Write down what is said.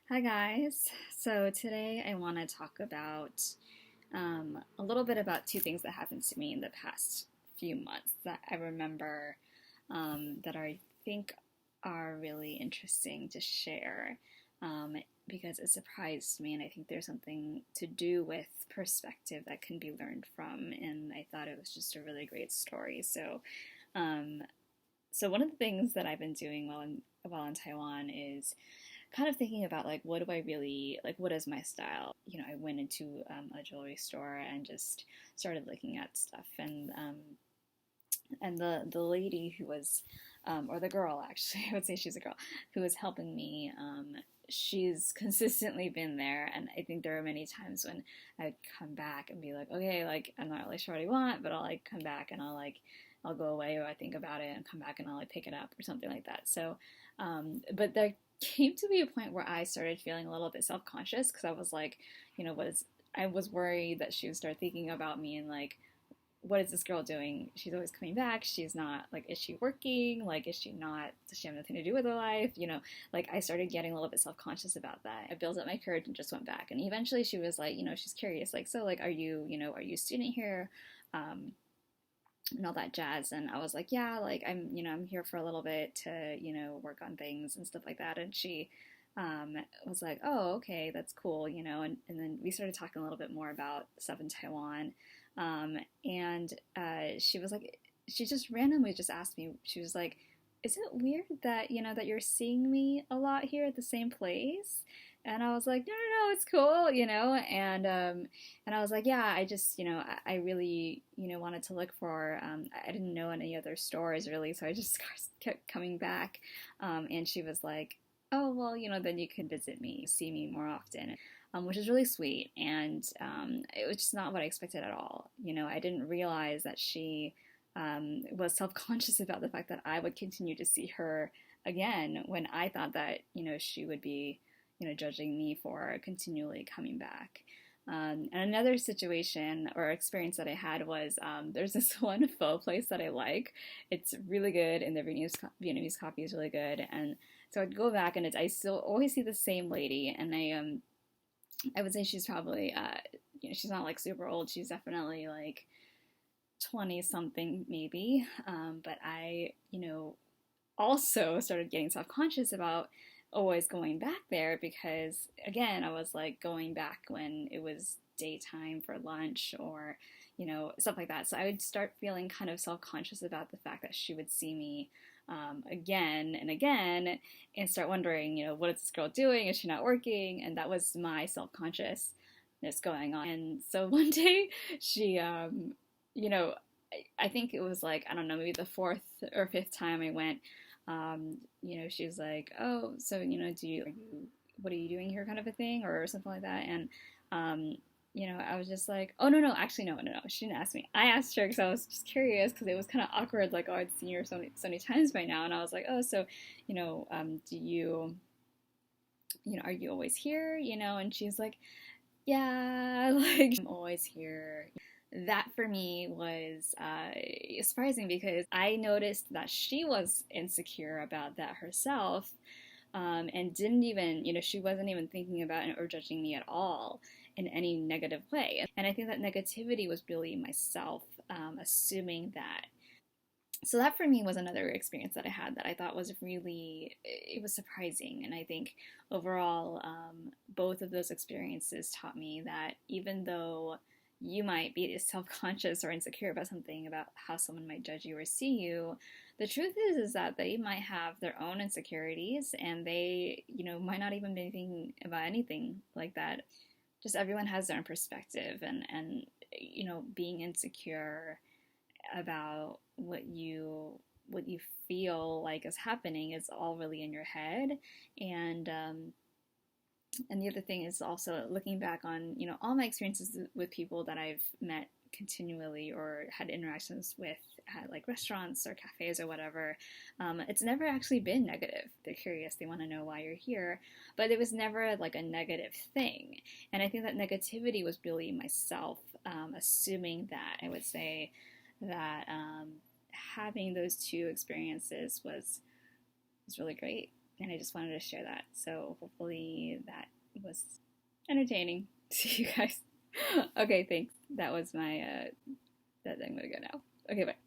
Hi guys. So today I want to talk about a little bit about two things that happened to me in the past few months that I remember that I think are really interesting to share because it surprised me, and I think there's something to do with perspective that can be learned from, and I thought it was just a really great story. Um, so one of the things that I've been doing while in Taiwan is kind of thinking about like what do I really like, what is my style. I went into a jewelry store and just started looking at stuff, and the lady who was or the girl, actually I would say she's a girl, who was helping me, she's consistently been there, and I think there are many times when I'd come back and be like, okay, like I'm not really sure what I want, but I'll like come back and I'll go away, or I think about it and come back and I'll like pick it up or something like that. So but there came to be a point where I started feeling a little bit self-conscious because I was like, I was worried that she would start thinking about me and like, what is this girl doing? She's always coming back. She's not, like, is she working? Like, is she not, does she have nothing to do with her life? Like I started getting a little bit self-conscious about that. I built up my courage and just went back. And eventually she was like, she's curious, like, so like, are you a student here? And all that jazz. And I was like, yeah, like I'm here for a little bit to, work on things and stuff like that. And she was like, oh, okay, that's cool, and then we started talking a little bit more about stuff in Taiwan. And she was like, she just randomly just asked me, she was like, is it weird that, that you're seeing me a lot here at the same place? And I was like, no, no, no, it's cool, and I was like, yeah, I just, I really, wanted to look for, I didn't know any other stores really, so I just kept coming back. And she was like, oh, well, then you can visit me, see me more often, which is really sweet. And it was just not what I expected at all. I didn't realize that she was self-conscious about the fact that I would continue to see her again when I thought that, she would be, judging me for continually coming back. And another situation or experience that I had was, there's this one pho place that I like. It's really good, and the Vietnamese coffee is really good. And so I'd go back, and I still always see the same lady, and I would say she's probably, she's not like super old. She's definitely like 20 something maybe. But I, also started getting self conscious about always going back there because, again, I was like going back when it was daytime for lunch or, stuff like that. So I would start feeling kind of self conscious about the fact that she would see me again and again and start wondering, what is this girl doing? Is she not working? And that was my self consciousness going on. And so one day she, you know, I think it was like, I don't know, maybe the fourth or fifth time I went, she was like, oh, so, what are you doing here kind of a thing or something like that. And, I was just like, oh, no, no, actually, no, no, no. She didn't ask me. I asked her because I was just curious because it was kind of awkward. Like, oh, I'd seen her so many times by now. And I was like, oh, so, do you, are you always here? And she's like, yeah, like, I'm always here. That for me was surprising because I noticed that she was insecure about that herself, and didn't even, she wasn't even thinking about it or judging me at all in any negative way. And I think that negativity was really myself assuming that. So that for me was another experience that I had that I thought was really, it was surprising. And I think overall, both of those experiences taught me that even though you might be self-conscious or insecure about something, about how someone might judge you or see you, the truth is that they might have their own insecurities, and they, might not even be thinking about anything like that. Just everyone has their own perspective, and being insecure about what you feel like is happening is all really in your head. And the other thing is also looking back on, all my experiences with people that I've met continually or had interactions with at like restaurants or cafes or whatever. It's never actually been negative. They're curious, they want to know why you're here, but it was never like a negative thing. And I think that negativity was really myself assuming that. I would say that having those two experiences was really great. And I just wanted to share that. So hopefully that was entertaining to you guys. Okay, thanks. That was my, that I'm gonna go now. Okay, bye.